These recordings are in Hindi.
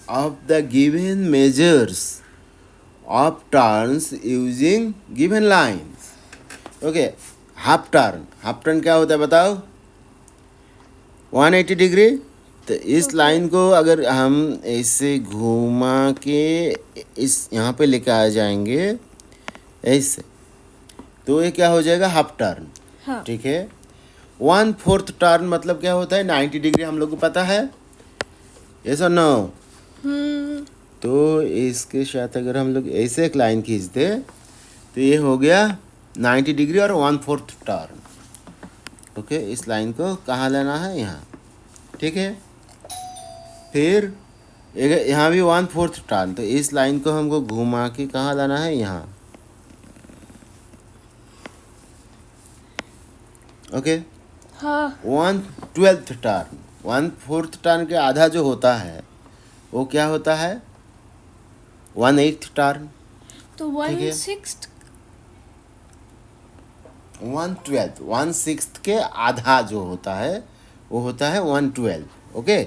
of the given measures of turns using given lines. Okay, half turn क्या होता है बताओ? 180 डिग्री। तो इस लाइन को अगर हम ऐसे घुमा के इस यहाँ पे लेके आ जाएंगे ऐसे, तो ये क्या हो जाएगा? Half turn. हाँ। ठीक है। 1/4 टर्न मतलब क्या होता है? 90 डिग्री हम लोग को पता है, यस और नो? तो इसके साथ अगर हम लोग ऐसे एक लाइन खींच दे तो ये हो गया 90 डिग्री और 1/4 टर्न। ओके, इस लाइन को कहाँ लेना है? यहाँ। ठीक है। फिर यहाँ भी 1/4 टर्न, तो इस लाइन को हमको घुमा के कहाँ लाना है? यहाँ। ओके। हाँ। 1/12 टर्न, 1/4 टर्न के आधा जो होता है वो क्या होता है? 1/8 टर्न। तो 1/6 1/12, 1/6 के आधा जो होता है वो होता है 1/12। ओके,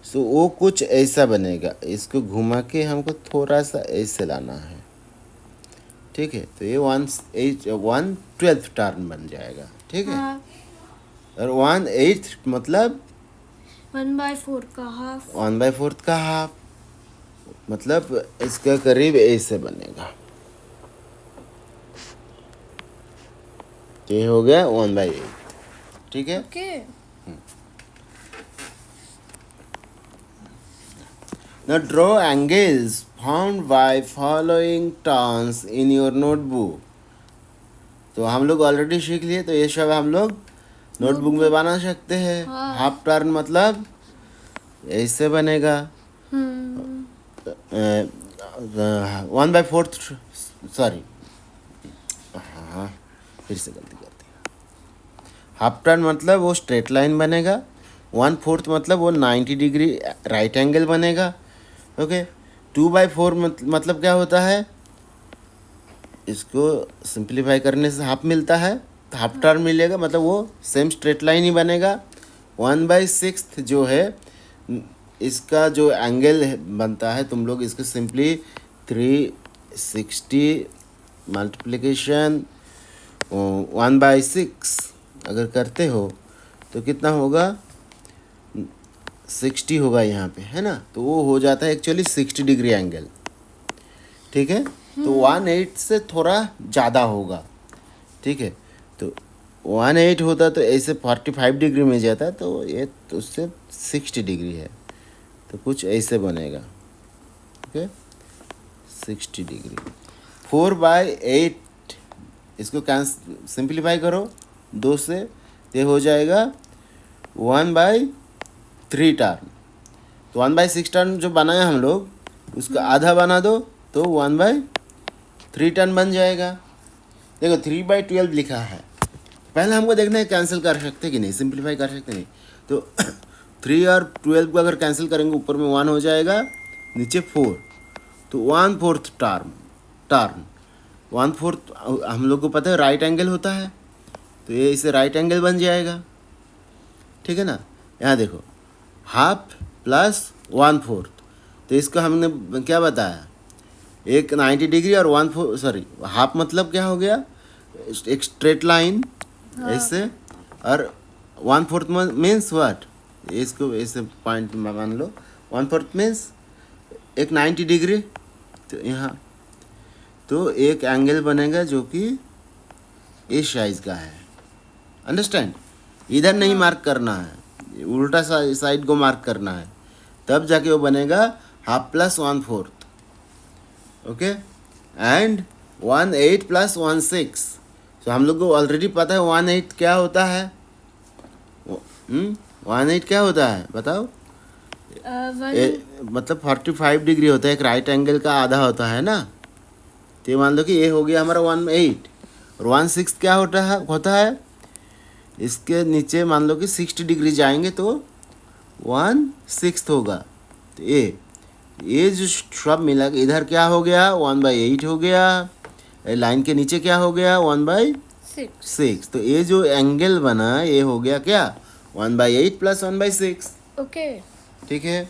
सो वो कुछ ऐसा बनेगा। इसको घुमा के हमको थोड़ा सा ऐसे लाना है। ठीक है, तो ये 1/12 टर्न बन जाएगा। ठीक है। हाँ। और 1/8 मतलब 1/4 का हाफ। 1/4 का हाफ, मतलब इसका करीब ऐसे बनेगा। ये हो गया 1/8। ठीक है। Okay. Now draw angles found by following turns in your notebook. तो हम लोग ऑलरेडी सीख लिए, तो ये सब हम लोग नोटबुक में बना सकते हैं। हाँ। हाफ टर्न मतलब ऐसे बनेगा। 1/4, सॉरी, हाँ फिर से गलती कर दी। हाफ टर्न मतलब वो स्ट्रेट लाइन बनेगा। 1/4 मतलब वो 90 डिग्री राइट एंगल बनेगा। ओके। 2/4 मतलब क्या होता है? इसको सिंप्लीफाई करने से हाफ मिलता है, तो हाफ टर्न मिलेगा, मतलब वो सेम स्ट्रेट लाइन ही बनेगा। 1/6 जो है इसका जो एंगल बनता है, तुम लोग इसको सिंपली 360 मल्टीप्लिकेशन 1/6 अगर करते हो तो कितना होगा? 60 होगा यहाँ पे, है ना? तो वो हो जाता है एक्चुअली 60 डिग्री एंगल। ठीक है। तो 1/8 से थोड़ा ज़्यादा होगा। ठीक है। तो 1/8 होता तो ऐसे 45 डिग्री में जाता, तो ये तो उससे 60 डिग्री है, तो कुछ ऐसे बनेगा। Okay, 60 degree. 4/8 इसको सिंप्लीफाई करो 2 से, ये हो जाएगा 1/3 टर्न। तो 1/6 टर्न जो बनाया हम लोग उसका आधा बना दो तो 1/3 टर्न बन जाएगा। देखो 3/12 लिखा है, पहले हमको देखना है कैंसिल कर सकते कि नहीं, सिंप्लीफाई कर सकते नहीं। तो 3 और 12 को अगर कैंसिल करेंगे ऊपर में 1 हो जाएगा, नीचे 4, तो 1/4 टर्न 1/4 हम लोग को पता है राइट एंगल होता है, तो ये इसे राइट एंगल बन जाएगा। ठीक है ना? यहाँ देखो, हाफ प्लस 1/4, तो इसको हमने क्या बताया? एक 90 डिग्री और 1/4, सॉरी हाफ मतलब क्या हो गया? एक स्ट्रेट लाइन ऐसे, और 1/4 मीन्स व्हाट? इसको ऐसे पॉइंट मान लो, 1/4 मीन्स एक 90 डिग्री। तो यहाँ तो एक एंगल बनेगा जो कि इस साइज का है। अंडरस्टैंड? इधर नहीं मार्क करना है, उल्टा साइड को मार्क करना है, तब जाके वो बनेगा half plus 1/4। Okay, and 1/8 plus 1/6। तो हम लोग को ऑलरेडी पता है 1/8 क्या होता है। 1/8 क्या होता है बताओ? मतलब 45 डिग्री होता है, एक राइट एंगल का आधा होता है ना। तो ये मान लो कि ये हो गया हमारा 1/8, और 1/6 क्या होता है? इसके नीचे मान लो कि 60 डिग्री जाएंगे तो 1/6 होगा। तो ये जो सब मिला इधर क्या हो गया? 1/8 हो गया। लाइन के नीचे क्या हो गया? 1/6। तो ये जो एंगल बना ये हो गया क्या? 1/8 प्लस 1/6। ओके। ठीक है।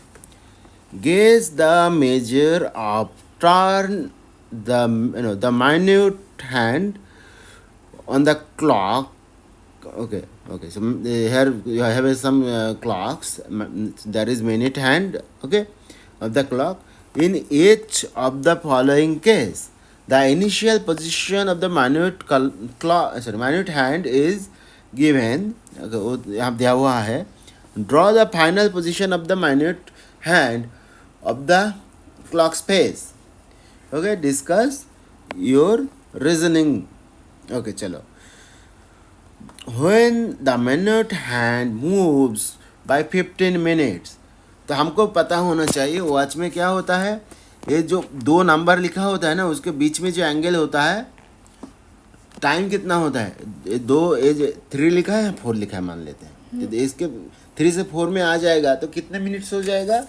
Guess the measure of turn the minute hand on the clock. Okay, so here you have some clocks. There is minute hand, okay, of the clock. In each of the following case, the initial position of the minute hand is given. Okay, वो यहाँ दिया हुआ है. Draw the final position of the minute hand of the clock space. Okay, discuss your reasoning. Okay, चलो. When the minute hand moves by 15 minutes, तो हमको पता होना चाहिए वॉच में क्या होता है. ये जो दो नंबर लिखा होता है ना, उसके बीच में जो एंगल होता है, टाइम कितना होता है. ये दो एज 3 लिखा है, 4 लिखा है मान लेते हैं. तो इसके 3 से 4 में आ जाएगा तो कितने मिनट्स हो जाएगा.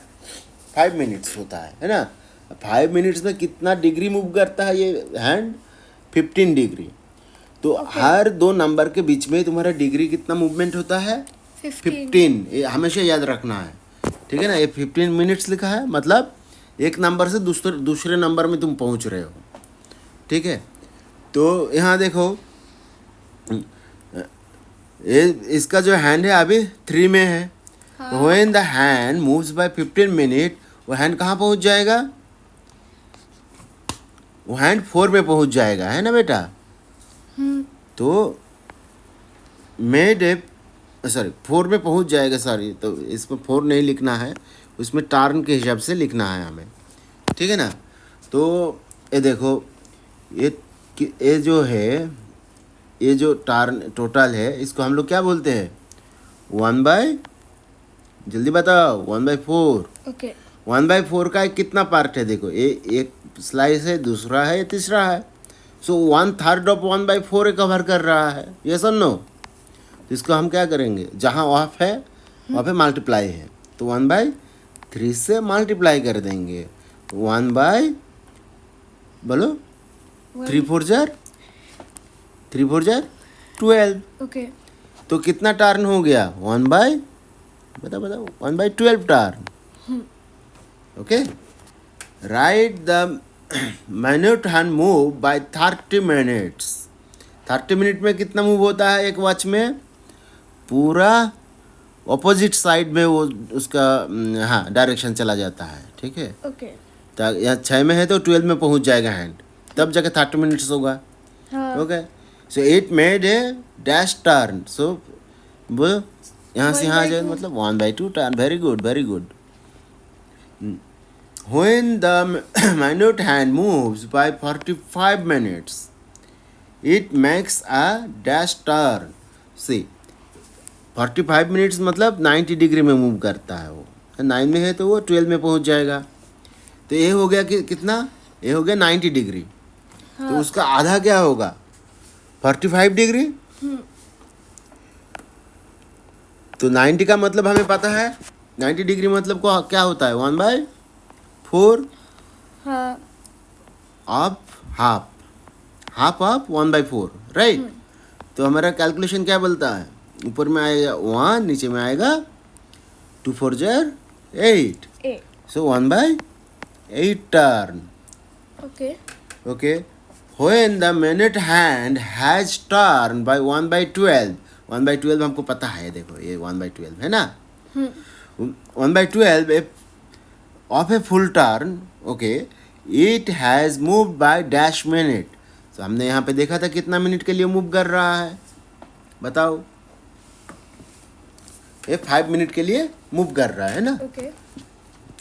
5 मिनट्स होता है ना. 5 मिनट्स में कितना डिग्री मूव करता है ये हैंड. 15 डिग्री. तो हर दो नंबर के बीच में तुम्हारा डिग्री कितना मूवमेंट होता है. 15. ये हमेशा याद रखना है, ठीक है ना. ये 15 मिनट्स लिखा है, मतलब एक नंबर से दूसरे नंबर में तुम पहुंच रहे हो, ठीक है. तो यहाँ देखो, ये इसका जो हैंड है अभी 3 में है. When the hand moves bye 15 minute, वो हैंड कहाँ पहुंच जाएगा. वो हैंड 4 में पहुंच जाएगा, है ना बेटा. तो मेड ए 4 में पहुंच जाएगा. सॉरी, तो इसमें 4 नहीं लिखना है, उसमें टर्न के हिसाब से लिखना है हमें, ठीक है ना. तो ये देखो, ये जो है, ये जो टर्न टोटल है, इसको हम लोग क्या बोलते हैं. 1 बाय, जल्दी बताओ, 1/4. Okay. 1/4 का कितना पार्ट है. देखो, ये एक स्लाइस है, दूसरा है, तीसरा है. सो 1/3 ऑफ 1/4 कवर कर रहा है. ये सुन लो. तो इसको हम क्या करेंगे, जहाँ ऑफ है वहाँ पे मल्टीप्लाई है, तो 1/3 से मल्टीप्लाई कर देंगे. 1 बाय, बोलो, 3 4 जार 12. Okay. तो कितना टर्न हो गया. 1 बाय, बताओ 1/12 turn. Okay. Right the minute hand move by 30 minutes. 30 minute में कितना मूव होता है एक वॉच में. पूरा ऑपोजिट साइड में वो उसका हाँ डायरेक्शन चला जाता है, ठीक है. Okay. तो यहाँ 6 में है तो 12 में पहुंच जाएगा हैंड, तब जाके 30 मिनट्स होगा. हाँ. Okay. So it made a dash turn. So वो यहाँ से यहाँ जाए, मतलब 1/2 turn. Very good, very good. When the minute hand moves by 45 minutes, it makes a dash turn. See, 45 minutes मतलब 90 डिग्री में मूव करता है वो. 9 में है तो वो 12 में पहुंच जाएगा. तो ये हो गया कि कितना, ये हो गया 90 डिग्री. तो उसका आधा क्या होगा, 45 डिग्री. तो 90 का मतलब हमें पता है. 90 डिग्री मतलब को क्या होता है, 1/4 हाँ. Of half of 1/4, right. तो हमारा कैलकुलेशन क्या बोलता है, ऊपर में आएगा 1, नीचे में आएगा 2 4 jar 8. 8. So 1/8 turn. Okay. Okay. When the minute hand has turn by 1/12. 1/12 हमको पता है. देखो ये 1/12 है ना. 1/12 of a full turn, okay, it has moved by dash minute. तो हमने यहाँ पे देखा था कितना मिनट के लिए मूव कर रहा है, बताओ. ये 5 मिनट के लिए मूव कर रहा है ना. Okay.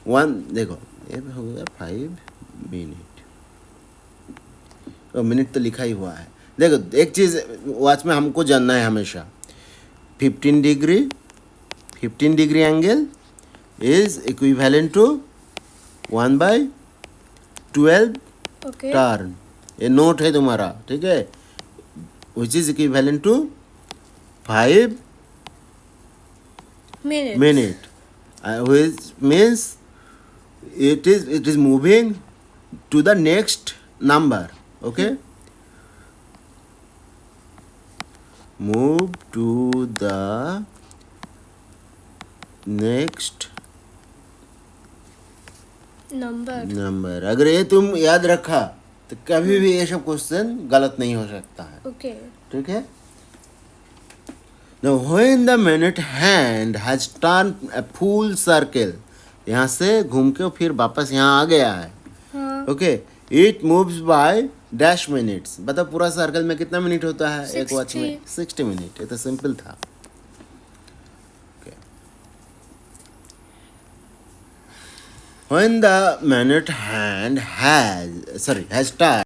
1 देखो, ये हो गया 5 मिनट. मिनट तो लिखा ही हुआ है. देखो, एक चीज़ वॉच में हमको जानना है हमेशा, 15 degree angle is equivalent to 1/12 Okay. Turn. ये नोट है तुम्हारा, ठीक है. Which is equivalent to 5 Minutes. Minute, which means it is moving to the next number. Okay. Move to the next number. अगर ये तुम याद रखा तो कभी भी ये सब क्वेश्चन गलत नहीं हो सकता है। ओके। ठीक है। Now when the minute hand has turned a full circle, यहाँ से घूम के फिर वापस यहाँ आ गया है। हाँ। Okay, it moves by dash minutes. बताओ पूरा सर्कल में कितना मिनट होता है एक वॉच में? 60 मिनट। ये तो सिंपल था। When the minute hand has turned